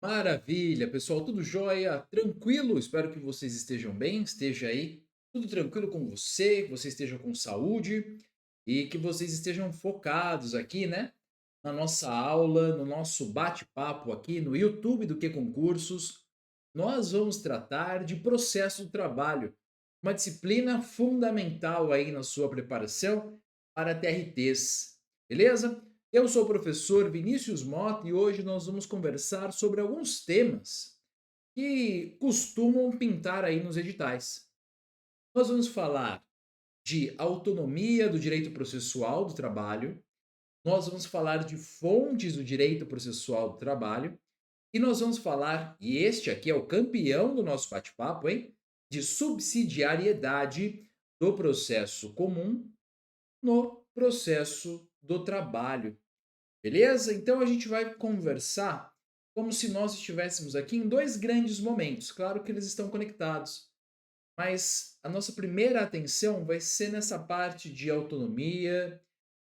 Maravilha, pessoal, tudo jóia? Tranquilo? Espero que vocês estejam bem, esteja aí tudo tranquilo com você, que você esteja com saúde e que vocês estejam focados aqui, né, na nossa aula, no nosso bate-papo aqui no YouTube do Que Concursos. Nós vamos tratar de processo do trabalho, uma disciplina fundamental aí na sua preparação para TRTs, beleza? Eu sou o professor Vinícius Mota e hoje nós vamos conversar sobre alguns temas que costumam pintar aí nos editais. Nós vamos falar de autonomia do direito processual do trabalho, nós vamos falar de fontes do direito processual do trabalho e nós vamos falar, e este aqui é o campeão do nosso bate-papo, hein, de subsidiariedade do processo comum no processo do trabalho. Beleza? Então a gente vai conversar como se nós estivéssemos aqui em dois grandes momentos. Claro que eles estão conectados, mas a nossa primeira atenção vai ser nessa parte de autonomia,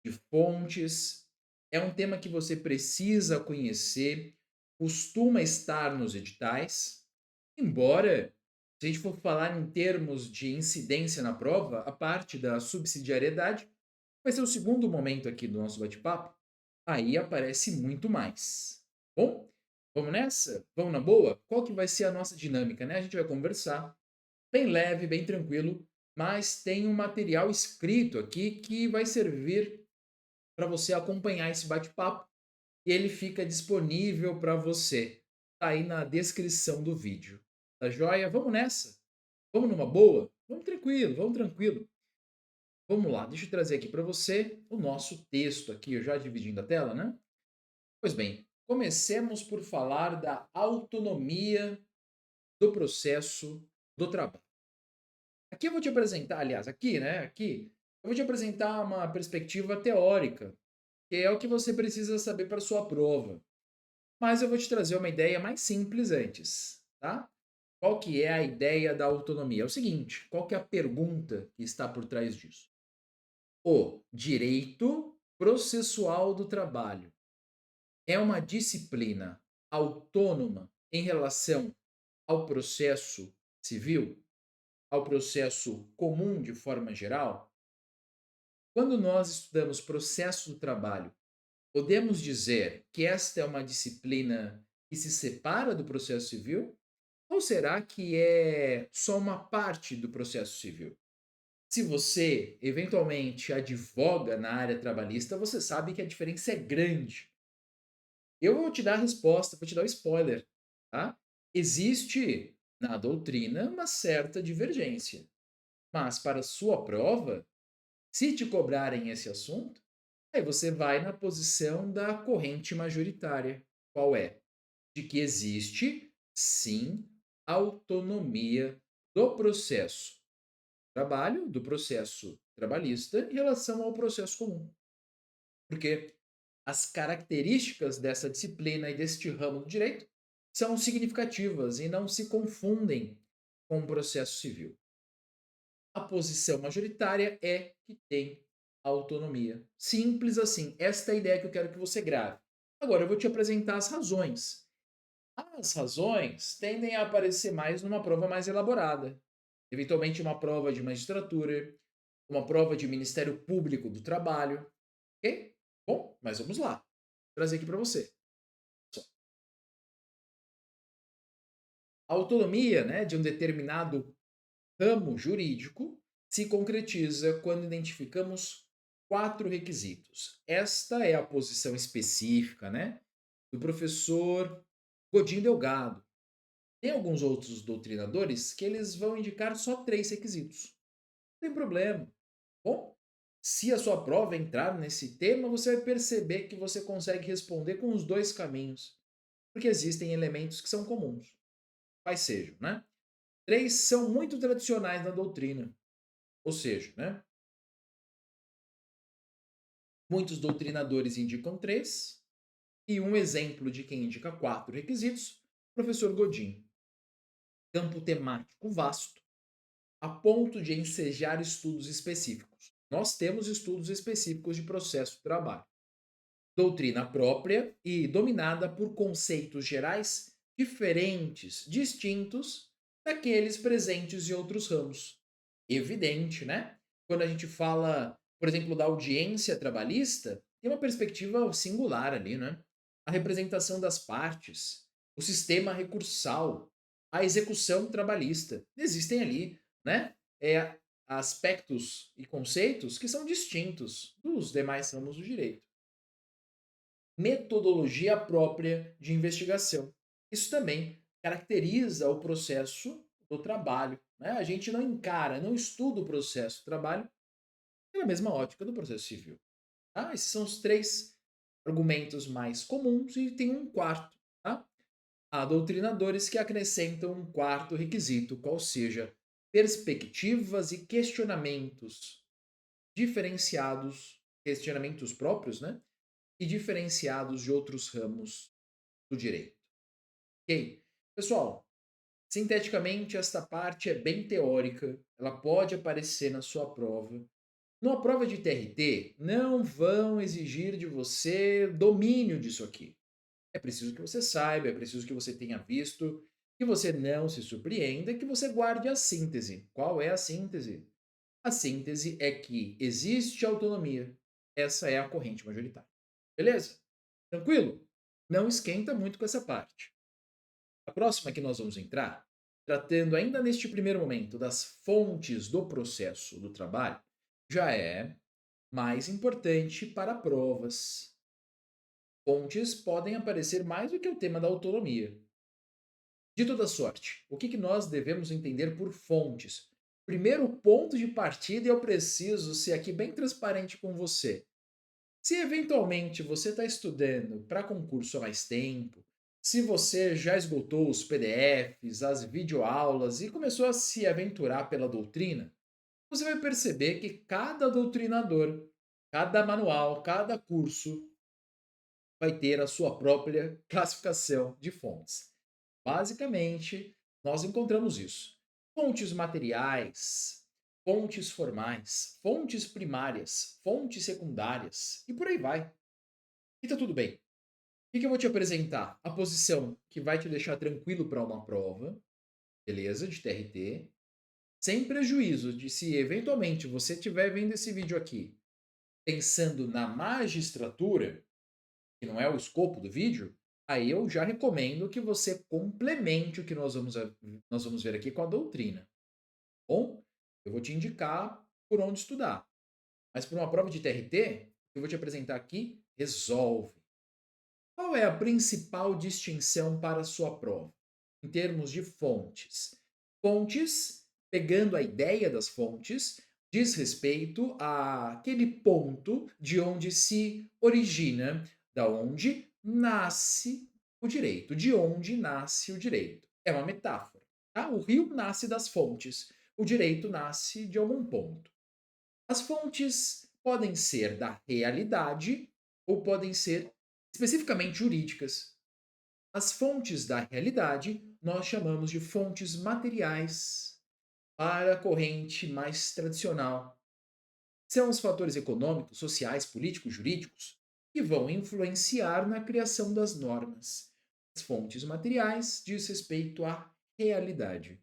de fontes. É um tema que você precisa conhecer, costuma estar nos editais, embora, se a gente for falar em termos de incidência na prova, a parte da subsidiariedade vai ser o segundo momento aqui do nosso bate-papo. Aí aparece muito mais. Bom, vamos nessa? Vamos na boa? Qual que vai ser a nossa dinâmica, né? A gente vai conversar bem leve, bem tranquilo, mas tem um material escrito aqui que vai servir para você acompanhar esse bate-papo e ele fica disponível para você. Tá aí na descrição do vídeo. Tá joia? Vamos nessa? Vamos numa boa? Vamos tranquilo, vamos tranquilo. Vamos lá, deixa eu trazer aqui para você o nosso texto aqui, eu já dividindo a tela, né? Pois bem, comecemos por falar da autonomia do processo do trabalho. Aqui eu vou te apresentar, aliás, aqui, né? Aqui, eu vou te apresentar uma perspectiva teórica, que é o que você precisa saber para sua prova. Mas eu vou te trazer uma ideia mais simples antes, tá? Qual que é a ideia da autonomia? É o seguinte, qual que é a pergunta que está por trás disso? O direito processual do trabalho é uma disciplina autônoma em relação ao processo civil, ao processo comum de forma geral? Quando nós estudamos processo do trabalho, podemos dizer que esta é uma disciplina que se separa do processo civil? Ou será que é só uma parte do processo civil? Se você eventualmente advoga na área trabalhista, você sabe que a diferença é grande. Eu vou te dar a resposta, vou te dar o spoiler, tá? Existe na doutrina uma certa divergência, mas para sua prova, se te cobrarem esse assunto, aí você vai na posição da corrente majoritária. Qual é? De que existe, sim, autonomia do processo trabalho, do processo trabalhista em relação ao processo comum. Porque as características dessa disciplina e deste ramo do direito são significativas e não se confundem com o processo civil. A posição majoritária é que tem autonomia. Simples assim. Esta é a ideia que eu quero que você grave. Agora eu vou te apresentar as razões. As razões tendem a aparecer mais numa prova mais elaborada. Eventualmente uma prova de magistratura, uma prova de Ministério Público do Trabalho, ok? Bom, mas vamos lá. Vou trazer aqui para você. A autonomia, né, de um determinado ramo jurídico se concretiza quando identificamos quatro requisitos. Esta é a posição específica, né, do professor Godinho Delgado. Tem alguns outros doutrinadores que eles vão indicar só três requisitos. Não tem problema. Bom, se a sua prova entrar nesse tema, você vai perceber que você consegue responder com os dois caminhos, porque existem elementos que são comuns, quais sejam, né? Três são muito tradicionais na doutrina, ou seja, né? Muitos doutrinadores indicam três, e um exemplo de quem indica quatro requisitos, professor Godin. Campo temático vasto, a ponto de ensejar estudos específicos. Nós temos estudos específicos de processo de trabalho. Doutrina própria e dominada por conceitos gerais diferentes, distintos daqueles presentes em outros ramos. Evidente, né? Quando a gente fala, por exemplo, da audiência trabalhista, tem uma perspectiva singular ali, né? A representação das partes, o sistema recursal, a execução trabalhista. Existem ali, né? Aspectos e conceitos que são distintos dos demais ramos do direito. Metodologia própria de investigação. Isso também caracteriza o processo do trabalho, né? A gente não encara, não estuda o processo do trabalho pela mesma ótica do processo civil. Tá? Esses são os três argumentos mais comuns e tem um quarto. Tá? Há doutrinadores que acrescentam um quarto requisito, qual seja perspectivas e questionamentos diferenciados, questionamentos próprios, né? E diferenciados de outros ramos do direito. Ok? Pessoal, sinteticamente, esta parte é bem teórica, ela pode aparecer na sua prova. Numa prova de TRT, não vão exigir de você domínio disso aqui. É preciso que você saiba, é preciso que você tenha visto, que você não se surpreenda, que você guarde a síntese. Qual é a síntese? A síntese é que existe autonomia. Essa é a corrente majoritária. Beleza? Tranquilo? Não esquenta muito com essa parte. A próxima que nós vamos entrar, tratando ainda neste primeiro momento das fontes do processo do trabalho, já é mais importante para provas. Fontes podem aparecer mais do que o tema da autonomia. De toda sorte, o que nós devemos entender por fontes? Primeiro ponto de partida, e eu preciso ser aqui bem transparente com você. Se eventualmente você está estudando para concurso há mais tempo, se você já esgotou os PDFs, as videoaulas e começou a se aventurar pela doutrina, você vai perceber que cada doutrinador, cada manual, cada curso vai ter a sua própria classificação de fontes. Basicamente, nós encontramos isso. Fontes materiais, fontes formais, fontes primárias, fontes secundárias e por aí vai. E tá tudo bem. O que eu vou te apresentar? A posição que vai te deixar tranquilo para uma prova, beleza, de TRT, sem prejuízo de se eventualmente você estiver vendo esse vídeo aqui pensando na magistratura, que não é o escopo do vídeo, aí eu já recomendo que você complemente o que nós vamos ver aqui com a doutrina. Bom, eu vou te indicar por onde estudar. Mas para uma prova de TRT, eu vou te apresentar aqui, resolve. Qual é a principal distinção para a sua prova? Em termos de fontes. Fontes, pegando a ideia das fontes, diz respeito àquele ponto de onde se origina, da onde nasce o direito, de onde nasce o direito. É uma metáfora. Tá? O rio nasce das fontes, o direito nasce de algum ponto. As fontes podem ser da realidade ou podem ser especificamente jurídicas. As fontes da realidade nós chamamos de fontes materiais para a corrente mais tradicional. São os fatores econômicos, sociais, políticos, jurídicos que vão influenciar na criação das normas. As fontes materiais diz respeito à realidade,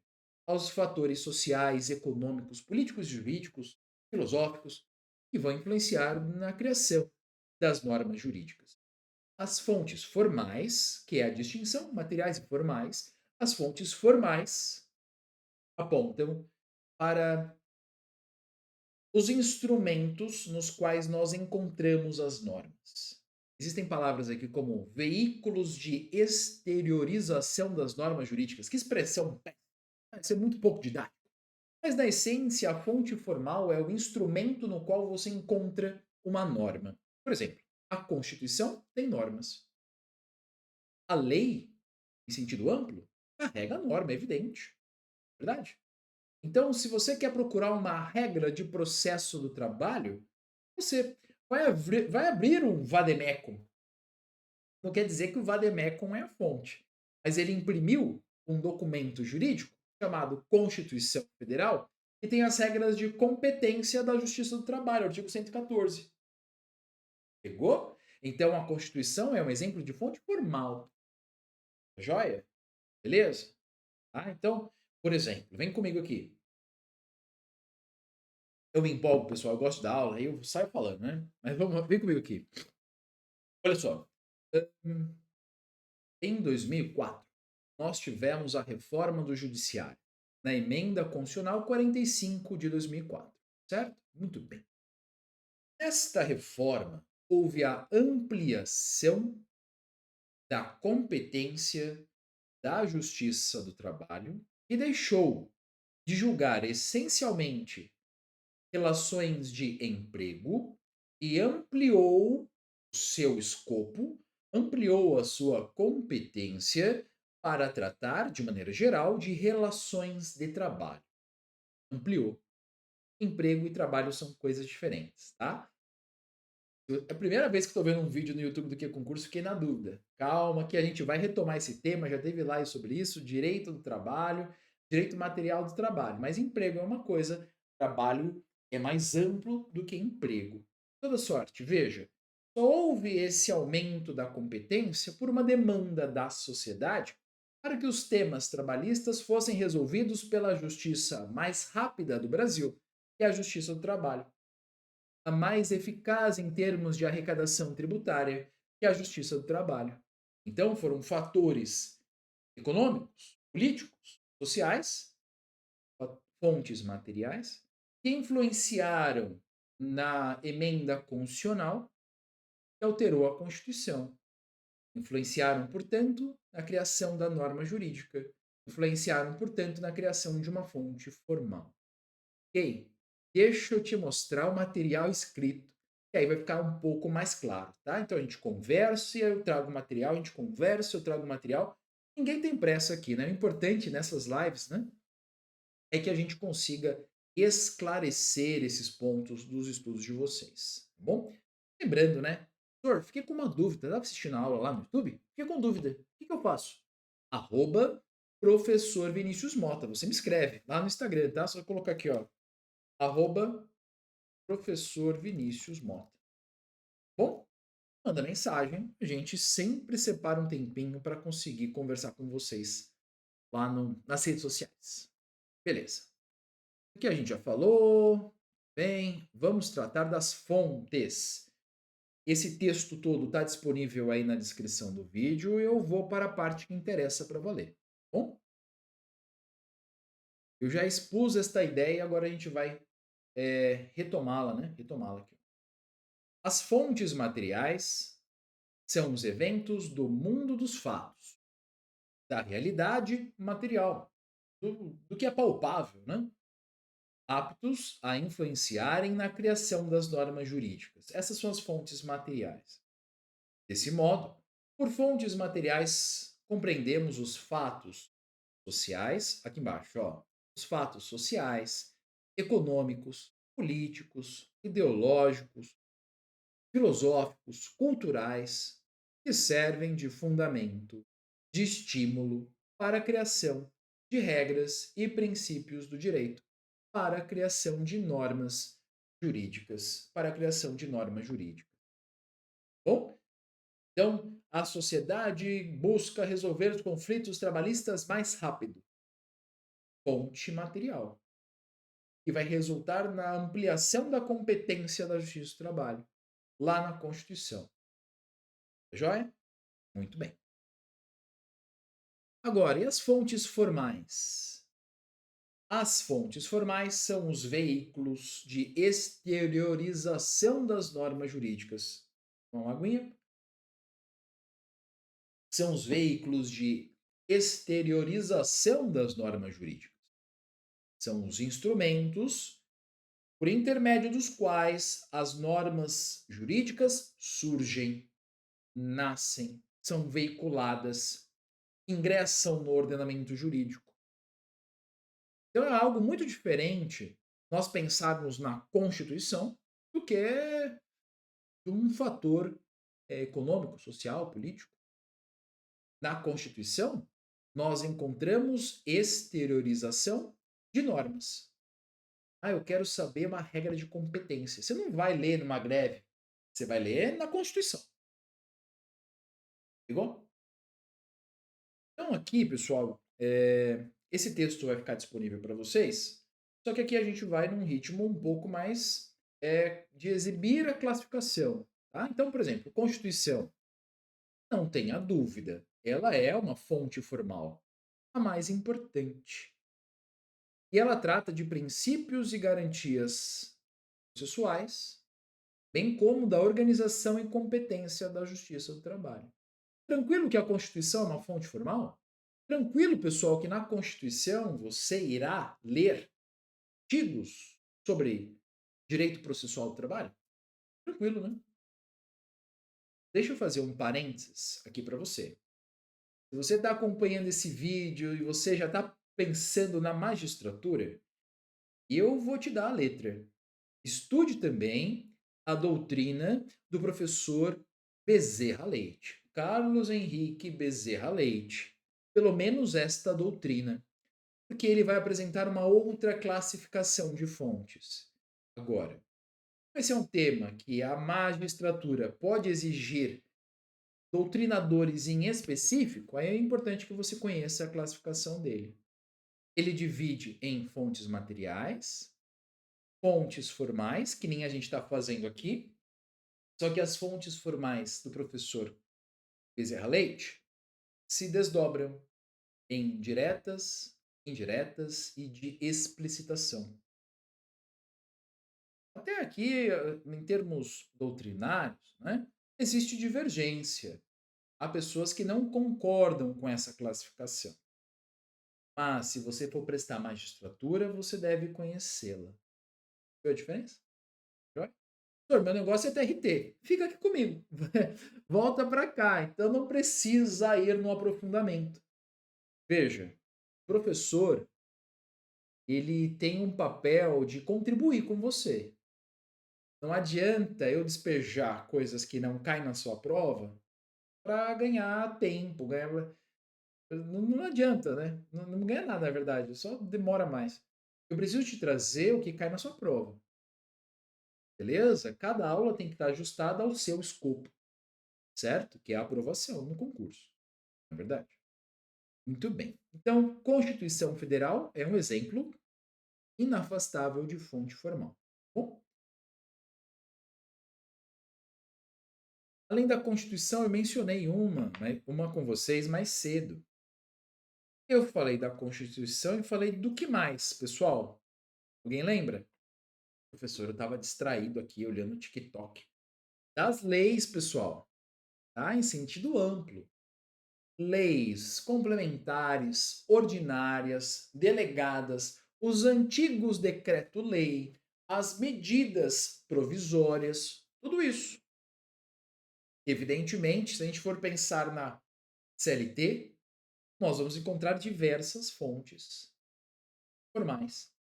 aos fatores sociais, econômicos, políticos, jurídicos, filosóficos que vão influenciar na criação das normas jurídicas. As fontes formais, que é a distinção, materiais e formais, as fontes formais apontam para os instrumentos nos quais nós encontramos as normas. Existem palavras aqui como veículos de exteriorização das normas jurídicas. Que expressão péssima! Isso é muito pouco didático. Mas, na essência, a fonte formal é o instrumento no qual você encontra uma norma. Por exemplo, a Constituição tem normas. A lei, em sentido amplo, carrega a norma, é evidente. Verdade? Então, se você quer procurar uma regra de processo do trabalho, você vai abrir um vademecum. Não quer dizer que o vademecum é a fonte, mas ele imprimiu um documento jurídico chamado Constituição Federal, que tem as regras de competência da Justiça do Trabalho, artigo 114. Pegou? Então, a Constituição é um exemplo de fonte formal. Joia? beleza? Tá? Então, por exemplo, vem comigo aqui. Eu me empolgo, pessoal, eu gosto da aula, aí eu saio falando, né? Mas vem comigo aqui. Olha só, hum, em 2004, nós tivemos a reforma do judiciário, na emenda constitucional 45 de 2004, certo? Muito bem. Nesta reforma, houve a ampliação da competência da Justiça do Trabalho e deixou de julgar essencialmente relações de emprego e ampliou o seu escopo, ampliou a sua competência para tratar, de maneira geral, de relações de trabalho. Ampliou. Emprego e trabalho são coisas diferentes, tá? É a primeira vez que estou vendo um vídeo no YouTube do que concurso, fiquei na dúvida. Calma, que a gente vai retomar esse tema, já teve live sobre isso, direito do trabalho, direito material do trabalho. Mas emprego é uma coisa, trabalho é mais amplo do que emprego. Toda sorte, veja, só houve esse aumento da competência por uma demanda da sociedade para que os temas trabalhistas fossem resolvidos pela justiça mais rápida do Brasil, que é a Justiça do Trabalho, a mais eficaz em termos de arrecadação tributária, que é a Justiça do Trabalho. Então, foram fatores econômicos, políticos, sociais, fontes materiais, que influenciaram na emenda constitucional que alterou a Constituição. Influenciaram, portanto, na criação da norma jurídica. Influenciaram, portanto, na criação de uma fonte formal. Ok? Deixa eu te mostrar o material escrito, que aí vai ficar um pouco mais claro, tá? Então a gente conversa, eu trago o material, a gente conversa, eu trago o material. Ninguém tem pressa aqui, né? O importante nessas lives, né, é que a gente consiga esclarecer esses pontos dos estudos de vocês, tá bom? Lembrando, né? Doutor, fiquei com uma dúvida. Estava assistindo a aula lá no YouTube? Fiquei com dúvida. O que eu faço? Arroba Professor Vinícius Mota. Você me escreve lá no Instagram, tá? Só colocar aqui, ó. Arroba Professor Vinícius Mota. Bom, manda mensagem. A gente sempre separa um tempinho para conseguir conversar com vocês lá nas redes sociais. Beleza. O que a gente já falou. Bem, vamos tratar das fontes. Esse texto todo está disponível aí na descrição do vídeo. Eu vou para a parte que interessa para valer. Bom, eu já expus esta ideia, agora a gente vai retomá-la, né? Retomá-la aqui. As fontes materiais são os eventos do mundo dos fatos, da realidade material, do que é palpável, né? Aptos a influenciarem na criação das normas jurídicas. Essas são as fontes materiais. Desse modo, por fontes materiais, compreendemos os fatos sociais, aqui embaixo, ó, os fatos sociais, econômicos, políticos, ideológicos, filosóficos, culturais, que servem de fundamento, de estímulo para a criação de regras e princípios do direito, para a criação de normas jurídicas, para a criação de normas jurídicas. Bom, então a sociedade busca resolver os conflitos trabalhistas mais rápido. Fonte material, que vai resultar na ampliação da competência da Justiça do Trabalho, lá na Constituição. Tá joia? Muito bem. Agora, e as fontes formais? As fontes formais são os veículos de exteriorização das normas jurídicas. Uma aguinha? São os veículos de exteriorização das normas jurídicas. São os instrumentos por intermédio dos quais as normas jurídicas surgem, nascem, são veiculadas, ingressam no ordenamento jurídico. Então é algo muito diferente nós pensarmos na Constituição do que um fator econômico, social, político. Na Constituição, nós encontramos exteriorização de normas. Ah, eu quero saber uma regra de competência. Você não vai ler numa greve, você vai ler na Constituição. Igual? Então aqui, pessoal, esse texto vai ficar disponível para vocês, só que aqui a gente vai num ritmo um pouco mais de exibir a classificação. Tá? Então, por exemplo, Constituição, não tenha dúvida, ela é uma fonte formal, a mais importante. E ela trata de princípios e garantias processuais, bem como da organização e competência da Justiça do Trabalho. Tranquilo que a Constituição é uma fonte formal? Tranquilo, pessoal, que na Constituição você irá ler artigos sobre direito processual do trabalho? Tranquilo, né? Deixa eu fazer um parênteses aqui para você. Se você está acompanhando esse vídeo e você já está pensando na magistratura, eu vou te dar a letra. Estude também a doutrina do professor Bezerra Leite, Carlos Henrique Bezerra Leite. Pelo menos esta doutrina, porque ele vai apresentar uma outra classificação de fontes. Agora, esse é um tema que a magistratura pode exigir doutrinadores em específico, aí é importante que você conheça a classificação dele. Ele divide em fontes materiais, fontes formais, que nem a gente está fazendo aqui, só que as fontes formais do professor Bezerra Leite se desdobram em diretas, indiretas e de explicitação. Até aqui, em termos doutrinários, né, existe divergência. Há pessoas que não concordam com essa classificação. Mas, se você for prestar magistratura, você deve conhecê-la. Viu a diferença? Joia? Doutor, meu negócio é TRT. Fica aqui comigo. Volta para cá. Então, não precisa ir no aprofundamento. Veja, o professor, ele tem um papel de contribuir com você. Não adianta eu despejar coisas que não caem na sua prova para ganhar tempo, não adianta, né? Não ganha nada, na verdade, só demora mais. Eu preciso te trazer o que cai na sua prova, beleza? Cada aula tem que estar ajustada ao seu escopo, certo? Que é a aprovação no concurso, não é verdade? Muito bem. Então, Constituição Federal é um exemplo inafastável de fonte formal. Bom, além da Constituição, eu mencionei uma, né, uma com vocês mais cedo. Eu falei da Constituição e falei do que mais, pessoal? Alguém lembra? Professor, eu estava distraído aqui olhando o TikTok. Das leis, pessoal, tá? Em sentido amplo. Leis complementares, ordinárias, delegadas, os antigos decreto-lei, as medidas provisórias, tudo isso. Evidentemente, se a gente for pensar na CLT, nós vamos encontrar diversas fontes formais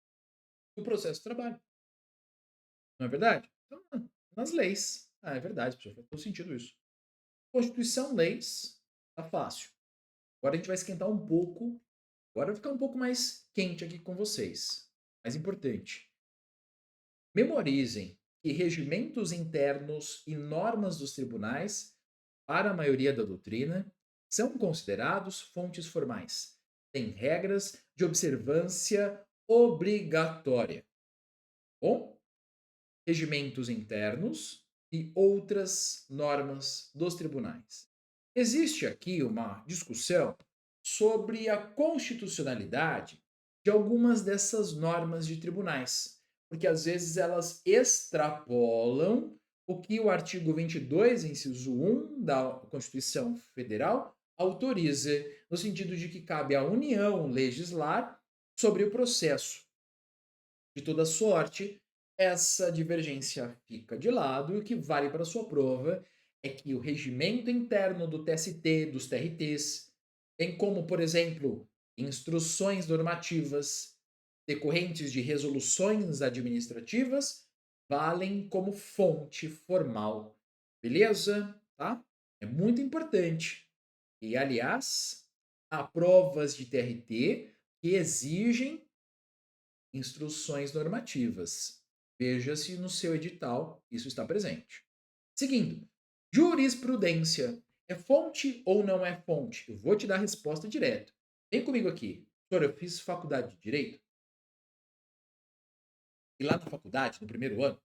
do processo de trabalho. Não é verdade? Então, nas leis. Ah, é verdade, professor. Faz todo sentido isso. Constituição, leis, tá fácil. Agora a gente vai esquentar um pouco. Agora vai ficar um pouco mais quente aqui com vocês. Mais importante. Memorizem que regimentos internos e normas dos tribunais, para a maioria da doutrina, são considerados fontes formais. Têm regras de observância obrigatória. Bom? Regimentos internos e outras normas dos tribunais. Existe aqui uma discussão sobre a constitucionalidade de algumas dessas normas de tribunais, porque às vezes elas extrapolam o que o artigo 22, inciso 1 da Constituição Federal autoriza, no sentido de que cabe à União legislar sobre o processo. De toda sorte, essa divergência fica de lado e o que vale para a sua prova é que o regimento interno do TST, dos TRTs, bem como, por exemplo, instruções normativas decorrentes de resoluções administrativas, valem como fonte formal. Beleza? Tá? É muito importante. E, aliás, há provas de TRT que exigem instruções normativas. Veja se no seu edital isso está presente. Seguindo, jurisprudência. É fonte ou não é fonte? Eu vou te dar a resposta direto. Vem comigo aqui. Senhor, eu fiz faculdade de Direito e lá na faculdade, no primeiro ano,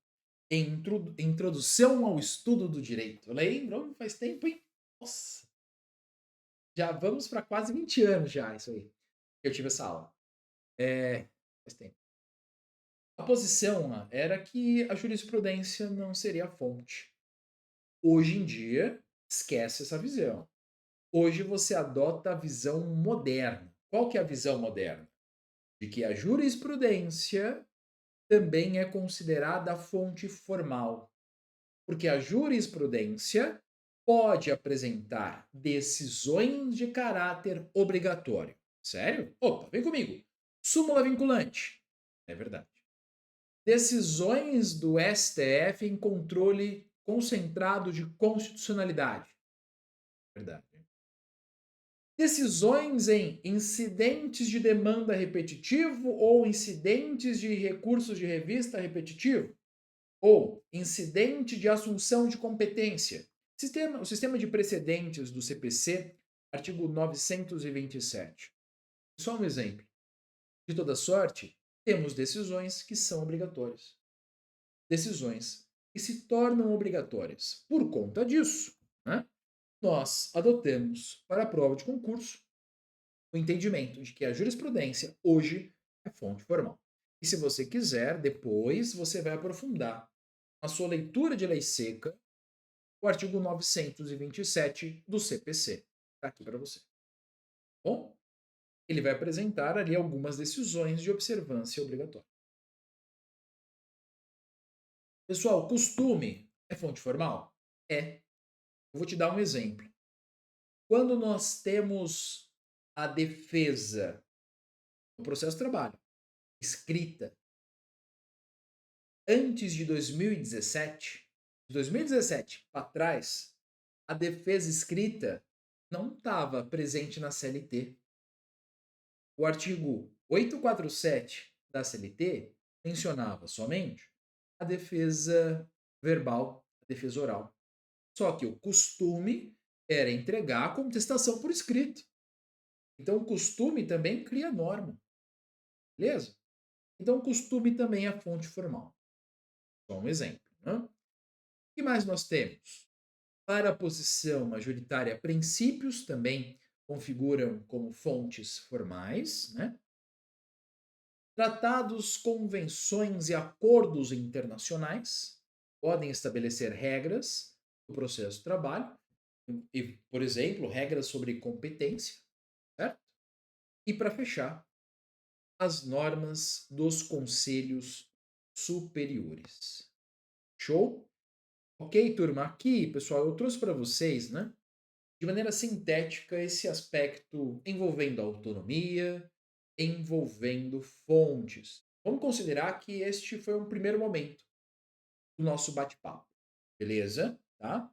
em Introdução ao Estudo do Direito. Lembro, faz tempo, hein? Nossa, já vamos para quase 20 anos já, isso aí. Que eu tive essa aula. É, faz tempo. A posição era que a jurisprudência não seria a fonte. Hoje em dia, esquece essa visão. Hoje você adota a visão moderna. Qual que é a visão moderna? De que a jurisprudência também é considerada a fonte formal, porque a jurisprudência pode apresentar decisões de caráter obrigatório. Sério? Opa, vem comigo. Súmula vinculante. É verdade. Decisões do STF em controle concentrado de constitucionalidade. Verdade. Decisões em incidentes de demanda repetitivo ou incidentes de recursos de revista repetitivo ou incidente de assunção de competência. O sistema de precedentes do CPC, artigo 927. Só um exemplo. De toda sorte, temos decisões que são obrigatórias. Decisões que se tornam obrigatórias. Por conta disso, né, nós adotamos para a prova de concurso o entendimento de que a jurisprudência hoje é fonte formal. E se você quiser, depois você vai aprofundar a sua leitura de lei seca, o artigo 927 do CPC. Está aqui para você. Bom, ele vai apresentar ali algumas decisões de observância obrigatória. Pessoal, costume é fonte formal? É. Eu vou te dar um exemplo. Quando nós temos a defesa no processo de trabalho escrita antes de 2017, de 2017 para trás, a defesa escrita não estava presente na CLT. O artigo 847 da CLT mencionava somente a defesa verbal, a defesa oral. Só que o costume era entregar a contestação por escrito. Então, o costume também cria norma. Beleza? Então, o costume também é fonte formal. Só um exemplo. Né? O que mais nós temos? Para a posição majoritária, princípios também configuram como fontes formais. Né? Tratados, convenções e acordos internacionais podem estabelecer regras do processo de trabalho, e, por exemplo, regras sobre competência, certo? E para fechar, as normas dos conselhos superiores. Show? Ok, turma? Aqui, pessoal, eu trouxe para vocês, né, de maneira sintética, esse aspecto envolvendo autonomia, envolvendo fontes. Vamos considerar que este foi um primeiro momento do nosso bate-papo. Beleza? Tá?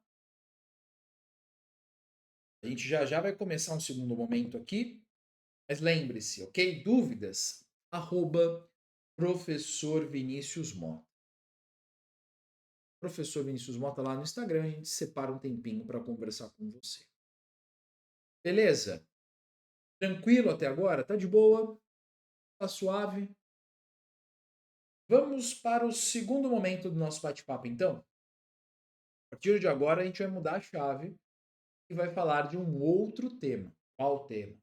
A gente já já vai começar um segundo momento aqui. Mas lembre-se, ok? Dúvidas? Arroba Professor Vinícius Mota. Professor Vinícius Mota lá no Instagram, a gente separa um tempinho para conversar com você. Beleza? Tranquilo até agora? Tá de boa? Tá suave? Vamos para o segundo momento do nosso bate-papo, então? A partir de agora, a gente vai mudar a chave e vai falar de um outro tema. Qual tema?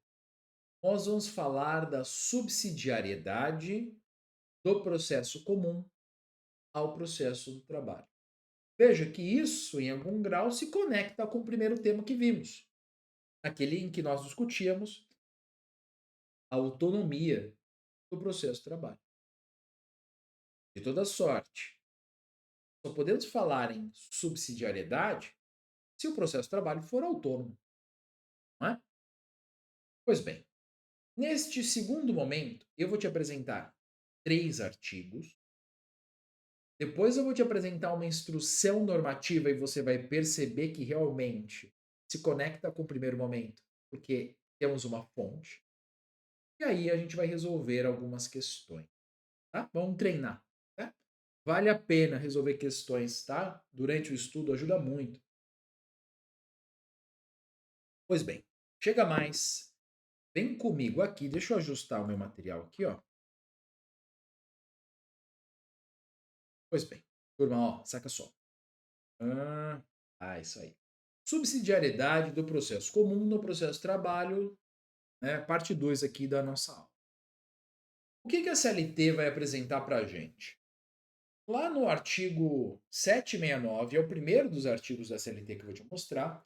Nós vamos falar da subsidiariedade do processo comum ao processo do trabalho. Veja que isso, em algum grau, se conecta com o primeiro tema que vimos, aquele em que nós discutíamos a autonomia do processo de trabalho. De toda sorte, só podemos falar em subsidiariedade se o processo de trabalho for autônomo, não é? Pois bem, neste segundo momento, eu vou te apresentar 3 artigos. Depois eu vou te apresentar uma instrução normativa e você vai perceber que realmente se conecta com o primeiro momento, porque temos uma fonte. E aí a gente vai resolver algumas questões, tá? Vamos treinar, tá? Vale a pena resolver questões, tá? Durante o estudo ajuda muito. Pois bem, chega mais, vem comigo aqui, deixa eu ajustar o meu material aqui, ó. Pois bem, turma, ó, saca só. Isso aí. Subsidiariedade do processo comum no processo de trabalho, né? Parte 2 aqui da nossa aula. O que que a CLT vai apresentar para a gente? Lá no artigo 769, é o primeiro dos artigos da CLT que eu vou te mostrar,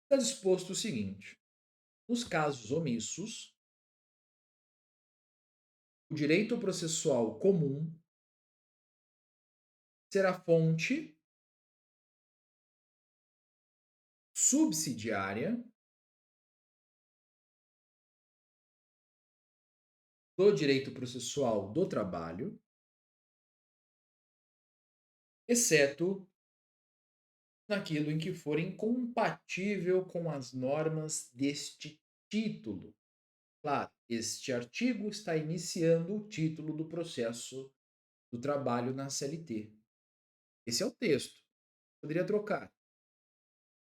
está disposto o seguinte: nos casos omissos, o direito processual comum será fonte subsidiária do direito processual do trabalho, exceto naquilo em que for incompatível com as normas deste título. Claro, este artigo está iniciando o título do processo do trabalho na CLT. Esse é o texto. Poderia trocar,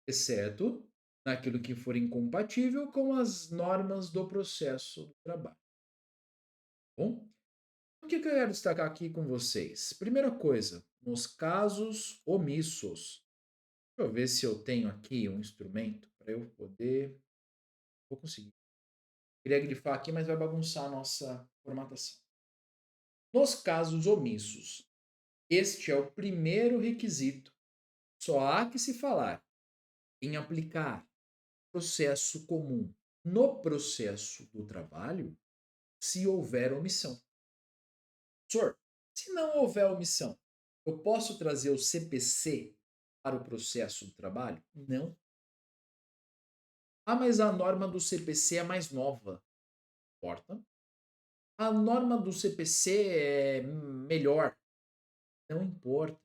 exceto naquilo que for incompatível com as normas do processo do trabalho. Bom, o que eu quero destacar aqui com vocês? Primeira coisa, nos casos omissos. Deixa eu ver se eu tenho aqui um instrumento para eu poder. Vou conseguir. Queria grifar aqui, mas vai bagunçar a nossa formatação. Nos casos omissos, este é o primeiro requisito. Só há que se falar em aplicar processo comum no processo do trabalho se houver omissão. Senhor, se não houver omissão, eu posso trazer o CPC para o processo do trabalho? Não. Ah, mas a norma do CPC é mais nova. Importa. A norma do CPC é melhor. Não importa.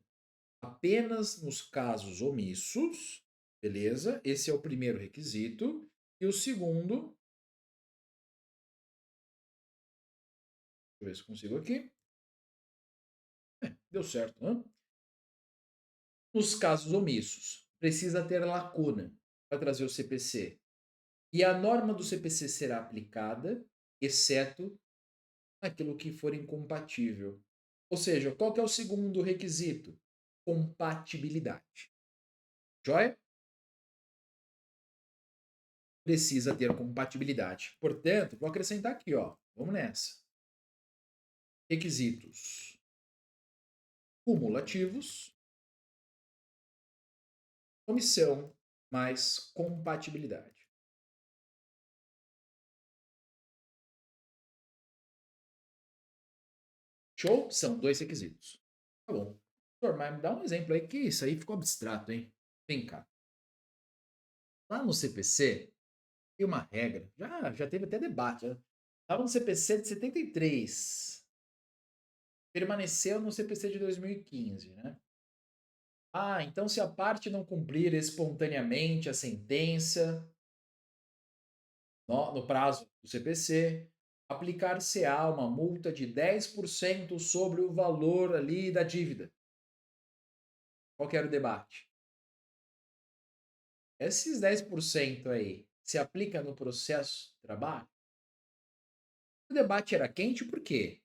Apenas nos casos omissos, beleza? Esse é o primeiro requisito. E o segundo, deixa eu ver se consigo aqui. Deu certo, né? Nos casos omissos, precisa ter lacuna para trazer o CPC. E a norma do CPC será aplicada, exceto naquilo que for incompatível. Ou seja, qual que é o segundo requisito? Compatibilidade. Joia? Precisa ter compatibilidade. Portanto, vou acrescentar aqui, ó. Vamos nessa. Requisitos cumulativos, omissão mais compatibilidade. Show? São dois requisitos. Tá bom. Doutor, mas me dá um exemplo aí, que isso aí ficou abstrato, hein? Vem cá. Lá no CPC, tem uma regra, já teve até debate, né? Estava no CPC de 73, permaneceu no CPC de 2015, né? Ah, então se a parte não cumprir espontaneamente a sentença no prazo do CPC, aplicar-se-á uma multa de 10% sobre o valor ali da dívida. Qual que era o debate? Esses 10% aí se aplica no processo de trabalho? O debate era quente por quê?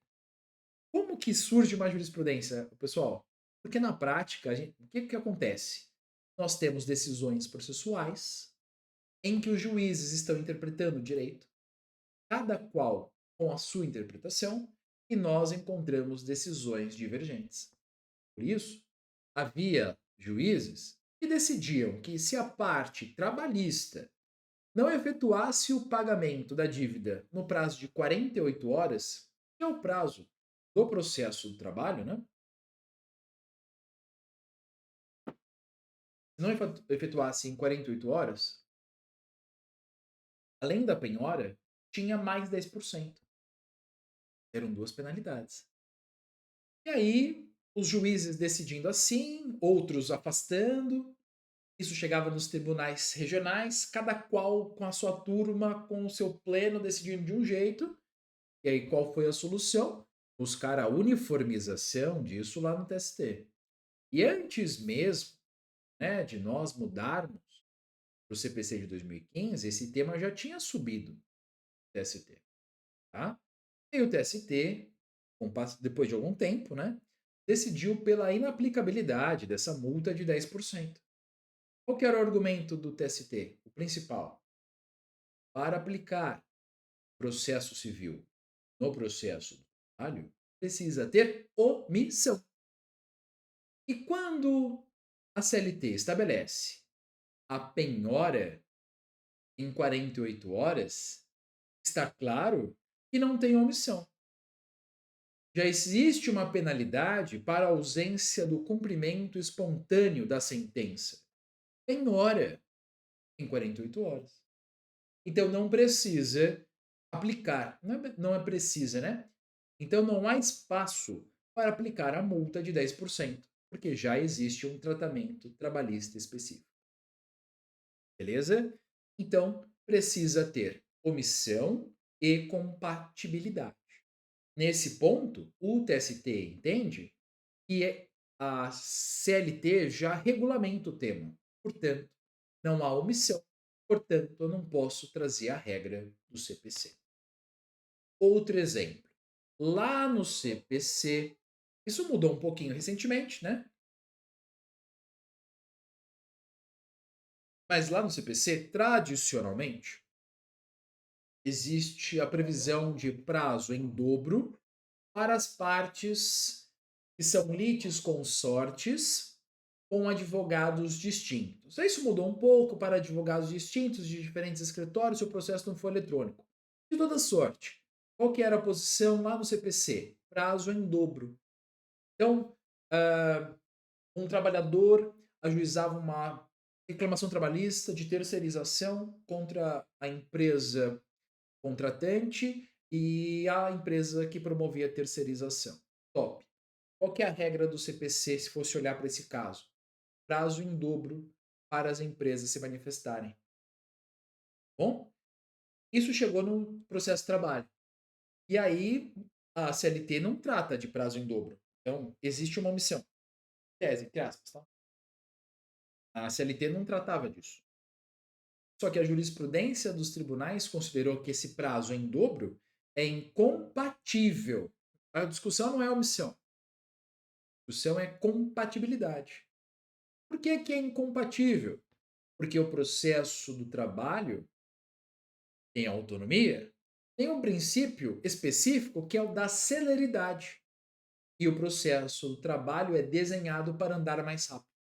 Como que surge uma jurisprudência, pessoal? Porque na prática, o que, que acontece? Nós temos decisões processuais em que os juízes estão interpretando o direito, cada qual com a sua interpretação, e nós encontramos decisões divergentes. Por isso, havia juízes que decidiam que se a parte trabalhista não efetuasse o pagamento da dívida no prazo de 48 horas, que é o prazo do processo do trabalho, né? Se não efetuasse em 48 horas, além da penhora, tinha mais 10%. Eram duas penalidades. E aí, os juízes decidindo assim, outros afastando. Isso chegava nos tribunais regionais, cada qual com a sua turma, com o seu pleno, decidindo de um jeito. E aí, qual foi a solução? Buscar a uniformização disso lá no TST. E antes mesmo, né, de nós mudarmos para o CPC de 2015, esse tema já tinha subido no TST, tá? E o TST, depois de algum tempo, né, decidiu pela inaplicabilidade dessa multa de 10%. Qual que era o argumento do TST? O principal. Para aplicar processo civil no processo do trabalho, precisa ter omissão. E quando a CLT estabelece a penhora em 48 horas, está claro que não tem omissão. Já existe uma penalidade para a ausência do cumprimento espontâneo da sentença. Penhora em 48 horas. Então não precisa aplicar. Não é precisa, né? Então não há espaço para aplicar a multa de 10%, porque já existe um tratamento trabalhista específico. Beleza? Então precisa ter omissão e compatibilidade. Nesse ponto, o TST entende que a CLT já regulamenta o tema. Portanto, não há omissão. Portanto, eu não posso trazer a regra do CPC. Outro exemplo. Lá no CPC, isso mudou um pouquinho recentemente, né? Mas lá no CPC, tradicionalmente, existe a previsão de prazo em dobro para as partes que são litisconsortes com advogados distintos. Isso mudou um pouco para advogados distintos de diferentes escritórios se o processo não for eletrônico. De toda sorte, qual que era a posição lá no CPC? Prazo em dobro. Então, um trabalhador ajuizava uma reclamação trabalhista de terceirização contra a empresa contratante e a empresa que promovia a terceirização. Top. Qual que é a regra do CPC se fosse olhar para esse caso? Prazo em dobro para as empresas se manifestarem. Bom, isso chegou no processo de trabalho. E aí a CLT não trata de prazo em dobro. Então, existe uma omissão. Tese, entre aspas, tá? A CLT não tratava disso. Só que a jurisprudência dos tribunais considerou que esse prazo em dobro é incompatível. A discussão não é omissão. A discussão é compatibilidade. Por que é incompatível? Porque o processo do trabalho tem autonomia, tem um princípio específico que é o da celeridade. E o processo do trabalho é desenhado para andar mais rápido.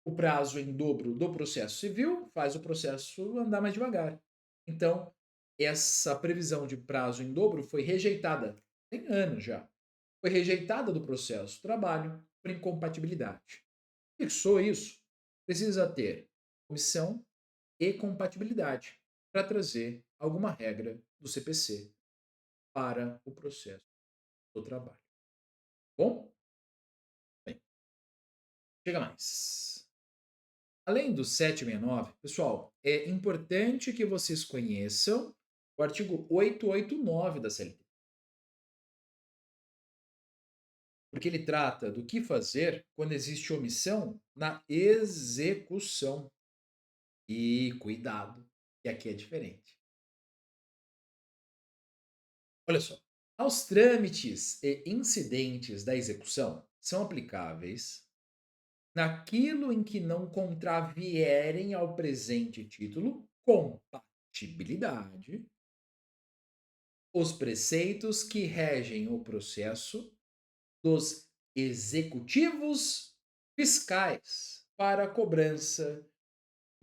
O prazo em dobro do processo civil faz o processo andar mais devagar. Então, essa previsão de prazo em dobro foi rejeitada, tem anos já. Foi rejeitada do processo do trabalho por incompatibilidade. Fixou isso, precisa ter omissão e compatibilidade para trazer alguma regra do CPC para o processo do trabalho. Bom? Bem, chega mais. Além do 769, pessoal, é importante que vocês conheçam o artigo 889 da CLT. Porque ele trata do que fazer quando existe omissão na execução. E cuidado, que aqui é diferente. Olha só, aos trâmites e incidentes da execução são aplicáveis naquilo em que não contravierem ao presente título compatibilidade, os preceitos que regem o processo dos executivos fiscais para a cobrança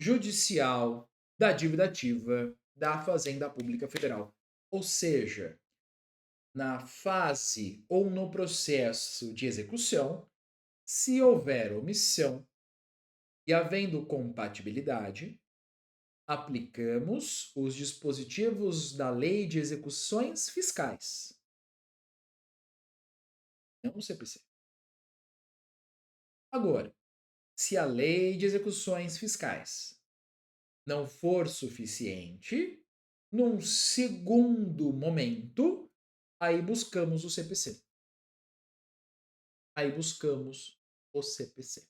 judicial da dívida ativa da Fazenda Pública Federal. Ou seja, na fase ou no processo de execução, se houver omissão e havendo compatibilidade, aplicamos os dispositivos da Lei de Execuções Fiscais, não o CPC. Agora, se a Lei de Execuções Fiscais não for suficiente, num segundo momento, aí buscamos o CPC. Aí buscamos o CPC.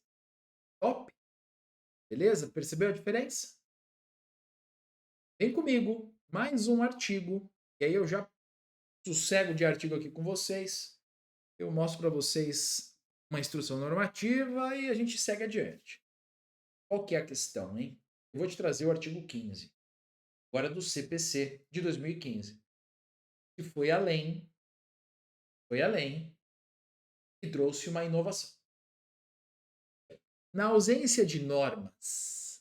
Top? Beleza? Percebeu a diferença? Vem comigo, mais um artigo, e aí eu já sossego de artigo aqui com vocês. Eu mostro para vocês uma instrução normativa e a gente segue adiante. Qual que é a questão, hein? Eu vou te trazer o artigo 15, agora do CPC de 2015, que foi além e trouxe uma inovação. Na ausência de normas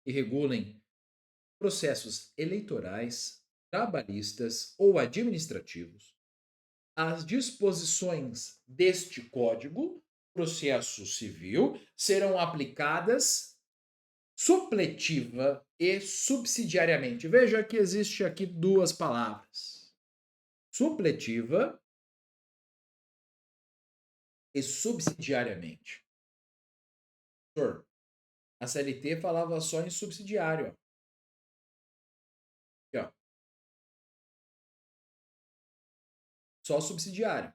que regulem processos eleitorais, trabalhistas ou administrativos, as disposições deste Código Processo Civil serão aplicadas supletiva e subsidiariamente. Veja que existe aqui duas palavras: supletiva e subsidiariamente. Professor, a CLT falava só em subsidiário. Aqui, ó. Só subsidiário.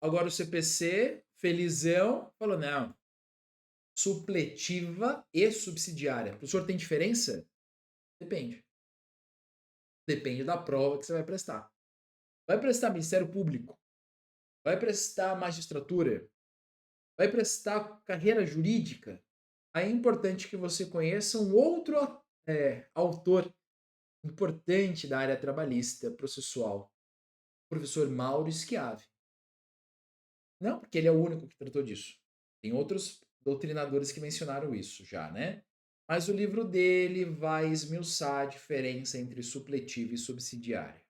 Agora o CPC, felizão, falou: não, supletiva e subsidiária. Professor, tem diferença? Depende. Depende da prova que você vai prestar. Vai prestar Ministério Público? Vai prestar magistratura? Vai prestar carreira jurídica? Aí é importante que você conheça um outro autor importante da área trabalhista processual, o professor Mauro Schiavi. Não, porque ele é o único que tratou disso. Tem outros doutrinadores que mencionaram isso já, né? Mas o livro dele vai esmiuçar a diferença entre supletiva e subsidiária,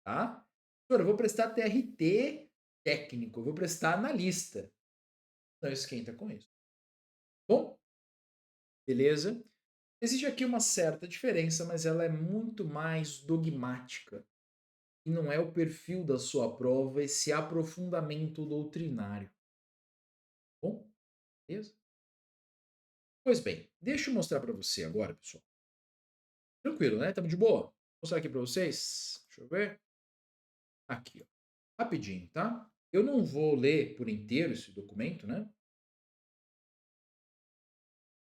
tá? Doutor, eu vou prestar TRT técnico, eu vou prestar analista. Não esquenta com isso. Bom, beleza? Existe aqui uma certa diferença, mas ela é muito mais dogmática. E não é o perfil da sua prova esse aprofundamento doutrinário. Bom, beleza? Pois bem, deixa eu mostrar para você agora, pessoal. Tranquilo, né? Estamos de boa? Vou mostrar aqui para vocês. Deixa eu ver. Aqui, ó. Rapidinho, tá? Eu não vou ler por inteiro esse documento, né?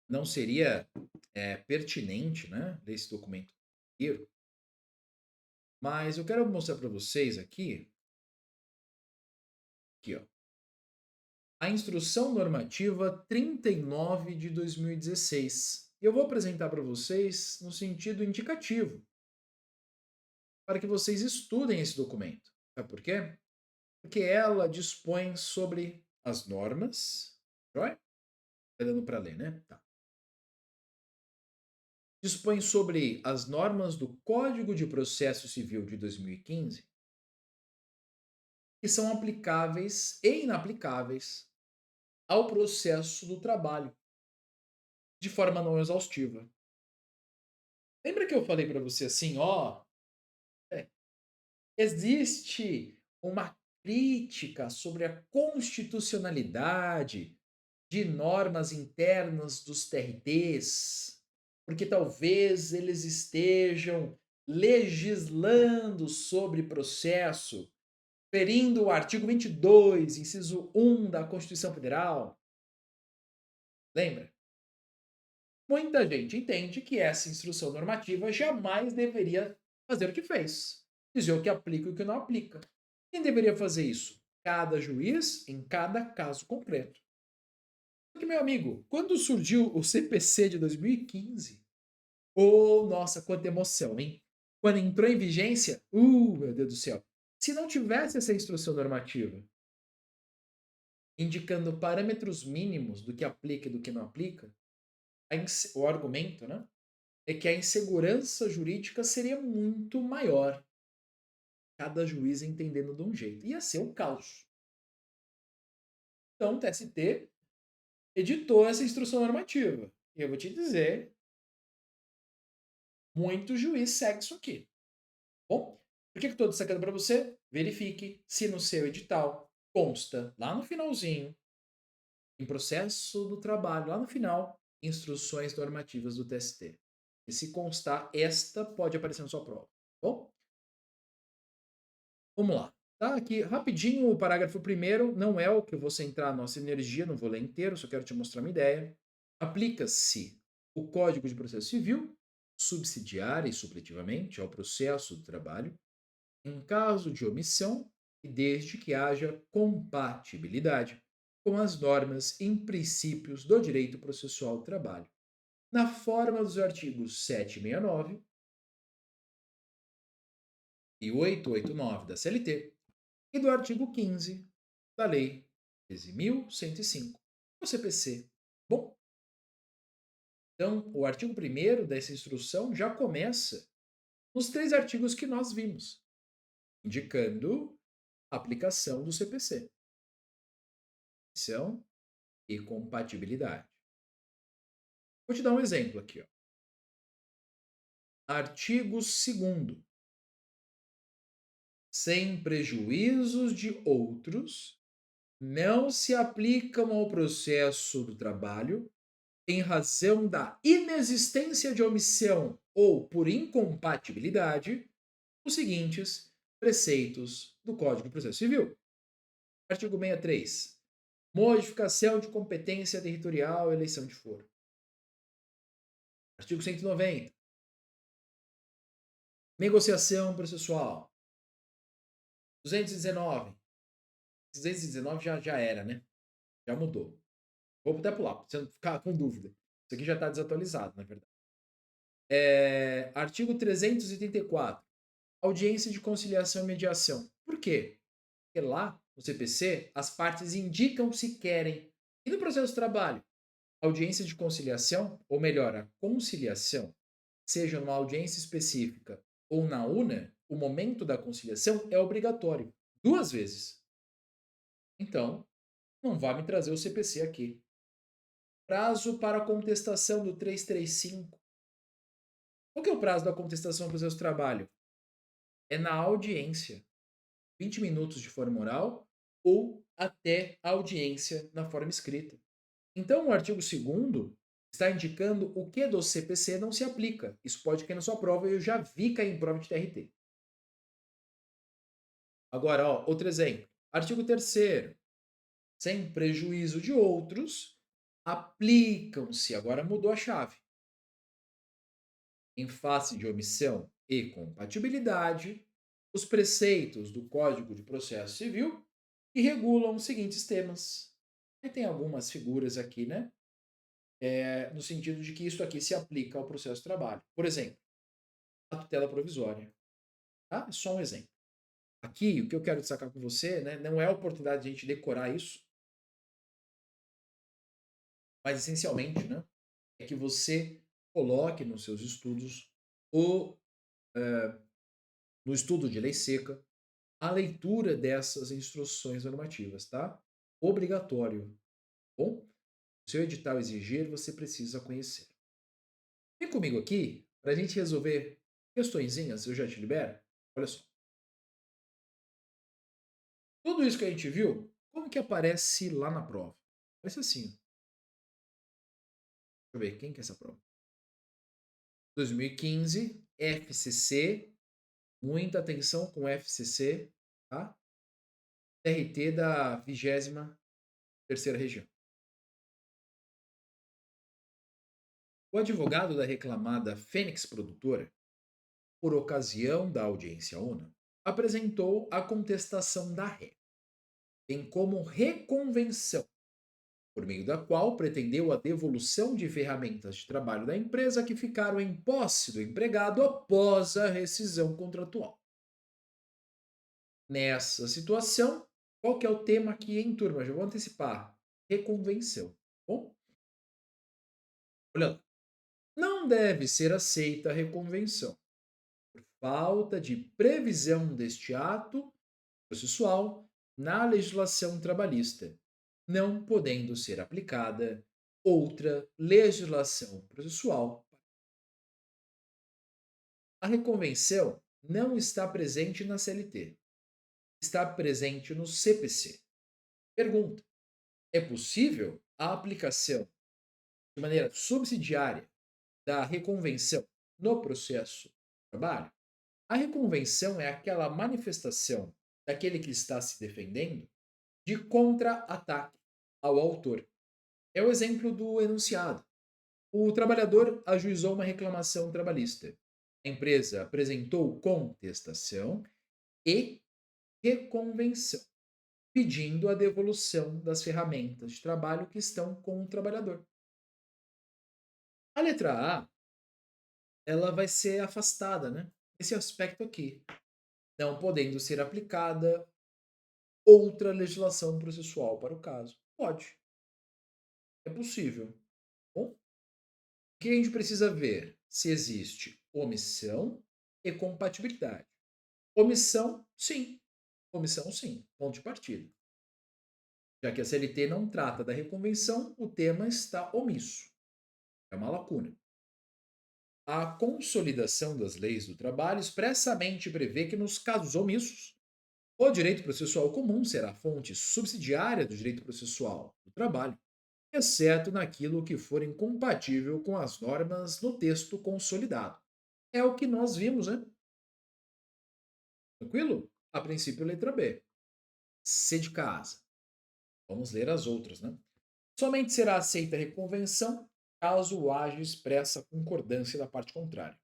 Não seria pertinente, né? Ler esse documento inteiro. Mas eu quero mostrar para vocês aqui, ó, a Instrução Normativa 39 de 2016. E eu vou apresentar para vocês no sentido indicativo, para que vocês estudem esse documento. Sabe por quê? Porque ela dispõe sobre as normas. Joia? Tá dando para ler, né? Tá. Dispõe sobre as normas do Código de Processo Civil de 2015 que são aplicáveis e inaplicáveis ao processo do trabalho, de forma não exaustiva. Lembra que eu falei para você assim, ó, é, existe uma crítica sobre a constitucionalidade de normas internas dos TRTs, porque talvez eles estejam legislando sobre processo, ferindo o artigo 22, inciso 1 da Constituição Federal. Lembra? Muita gente entende que essa instrução normativa jamais deveria fazer o que fez, dizer o que aplica e o que não aplica. Quem deveria fazer isso? Cada juiz em cada caso concreto. Porque, meu amigo, quando surgiu o CPC de 2015, oh, nossa, quanta emoção, hein? Quando entrou em vigência, meu Deus do céu. Se não tivesse essa instrução normativa, indicando parâmetros mínimos do que aplica e do que não aplica, o argumento, né, é que a insegurança jurídica seria muito maior. Cada juiz entendendo de um jeito. Ia ser um caos. Então, o TST editou essa instrução normativa. E eu vou te dizer, muito juiz segue isso aqui. Bom, por que eu estou destacando para você? Verifique se no seu edital consta, lá no finalzinho, em processo do trabalho, lá no final, instruções normativas do TST. E se constar, esta pode aparecer na sua prova. Bom, vamos lá. Tá aqui rapidinho o parágrafo primeiro, não é o que eu vou centrar a nossa energia, não vou ler inteiro, só quero te mostrar uma ideia. Aplica-se o Código de Processo Civil subsidiária e supletivamente ao processo do trabalho, em caso de omissão e desde que haja compatibilidade com as normas e princípios do direito processual do trabalho, na forma dos artigos 769 e 889 da CLT e do artigo 15 da Lei 13.105, do CPC. Bom, então o artigo 1º dessa instrução já começa nos 3 artigos que nós vimos, indicando a aplicação do CPC, omissão e compatibilidade. Vou te dar um exemplo aqui, ó. Artigo 2º. Sem prejuízos de outros, não se aplicam ao processo do trabalho, em razão da inexistência de omissão ou por incompatibilidade, os seguintes preceitos do Código de Processo Civil. Artigo 63. Modificação de competência territorial, eleição de foro. Artigo 190. Negociação processual. 219. 219 já era, né? Já mudou. Vou até pular, pra você não ficar com dúvida. Isso aqui já está desatualizado, na verdade. Artigo 384. Audiência de conciliação e mediação. Por quê? Porque lá, no CPC, as partes indicam se querem. E no processo de trabalho? Audiência de conciliação, ou melhor, a conciliação, seja numa audiência específica ou na UNA, o momento da conciliação é obrigatório. 2 vezes. Então, não vai me trazer o CPC aqui. Prazo para contestação do 335. Qual que é o prazo da contestação do processo de trabalho? É na audiência. 20 minutos de forma oral ou até a audiência na forma escrita. Então, o artigo 2º está indicando o que do CPC não se aplica. Isso pode cair na sua prova e eu já vi cair em prova de TRT. Agora, ó, outro exemplo. Artigo 3º. Sem prejuízo de outros, aplicam-se, agora mudou a chave, em face de omissão e compatibilidade, os preceitos do Código de Processo Civil que regulam os seguintes temas. E tem algumas figuras aqui, né? No sentido de que isso aqui se aplica ao processo de trabalho. Por exemplo, a tutela provisória. Tá? É só um exemplo. Aqui, o que eu quero destacar com você, né, não é a oportunidade de a gente decorar isso, mas essencialmente, né, é que você coloque nos seus estudos o, no estudo de lei seca a leitura dessas instruções normativas, tá? Obrigatório. Bom, se o seu edital exigir, você precisa conhecer. Vem comigo aqui para a gente resolver questõezinhas, eu já te libero. Olha só. Tudo isso que a gente viu, como que aparece lá na prova? Aparece assim. Deixa eu ver, quem que é essa prova? 2015, FCC, muita atenção com FCC, tá? TRT da 23ª região. O advogado da reclamada Fênix Produtora, por ocasião da audiência ONA, apresentou a contestação da ré, bem como reconvenção, por meio da qual pretendeu a devolução de ferramentas de trabalho da empresa que ficaram em posse do empregado após a rescisão contratual. Nessa situação, qual que é o tema aqui em turma? Já vou antecipar. Reconvenção. Bom, olha lá. Não deve ser aceita a reconvenção, por falta de previsão deste ato processual na legislação trabalhista, não podendo ser aplicada outra legislação processual. A reconvenção não está presente na CLT, está presente no CPC. Pergunta: é possível a aplicação de maneira subsidiária da reconvenção no processo de trabalho? A reconvenção é aquela manifestação daquele que está se defendendo de contra-ataque ao autor. É o exemplo do enunciado. O trabalhador ajuizou uma reclamação trabalhista. A empresa apresentou contestação e reconvenção, pedindo a devolução das ferramentas de trabalho que estão com o trabalhador. A letra A, ela vai ser afastada, né? Esse aspecto aqui, não podendo ser aplicada outra legislação processual para o caso. Pode, é possível. Bom, o que a gente precisa ver? Se existe omissão e compatibilidade. Omissão, sim. Omissão, sim. Ponto de partida. Já que a CLT não trata da reconvenção, o tema está omisso. É uma lacuna. A consolidação das leis do trabalho expressamente prevê que, nos casos omissos, o direito processual comum será fonte subsidiária do direito processual do trabalho, exceto naquilo que for incompatível com as normas no texto consolidado. É o que nós vimos, né? Tranquilo? A princípio, letra B. C de casa. Vamos ler as outras, né? Somente será aceita a reconvenção caso haja expressa concordância da parte contrária.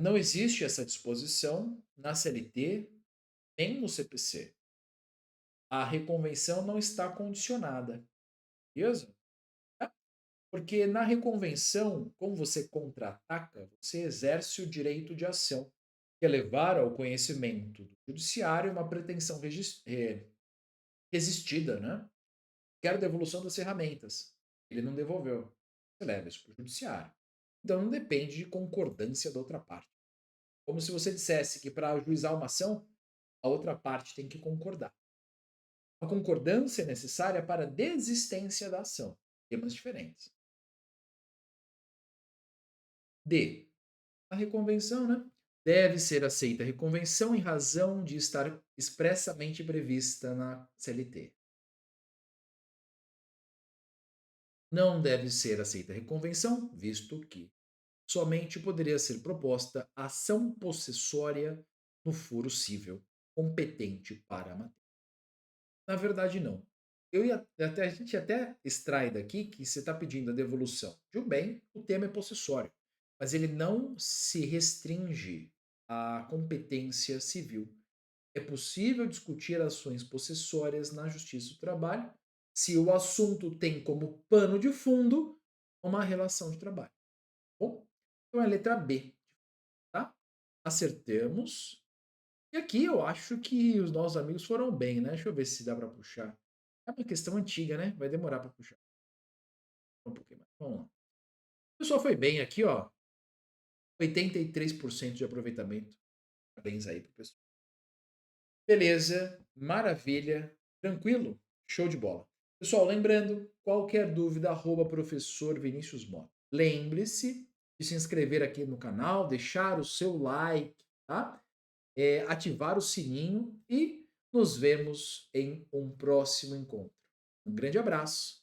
Não existe essa disposição na CLT nem no CPC. A reconvenção não está condicionada, beleza? Porque na reconvenção, como você contra-ataca, você exerce o direito de ação, que é levar ao conhecimento do judiciário uma pretensão resistida, né? Quero devolução das ferramentas. Ele não devolveu. Você leva isso para o judiciário. Então não depende de concordância da outra parte. Como se você dissesse que para ajuizar uma ação, a outra parte tem que concordar. A concordância é necessária para a desistência da ação. Temas diferentes. D. A reconvenção, né? Deve ser aceita a reconvenção em razão de estar expressamente prevista na CLT. Não deve ser aceita a reconvenção, visto que somente poderia ser proposta ação possessória no foro cível, competente para a matéria. Na verdade, não. A gente até extrai daqui que você está pedindo a devolução de um bem, o tema é possessório, mas ele não se restringe à competência civil. É possível discutir ações possessórias na Justiça do Trabalho se o assunto tem como pano de fundo uma relação de trabalho. Bom, então é a letra B, tá? Acertamos. E aqui eu acho que os nossos amigos foram bem, né? Deixa eu ver se dá para puxar. É uma questão antiga, né? Vai demorar para puxar um pouquinho mais. Vamos lá. O pessoal foi bem aqui, ó. 83% de aproveitamento. Parabéns aí pro pessoal. Beleza, maravilha, tranquilo, show de bola. Pessoal, lembrando, qualquer dúvida, arroba professor Vinícius Mota. Lembre-se de se inscrever aqui no canal, deixar o seu like, tá? Ativar o sininho e nos vemos em um próximo encontro. Um grande abraço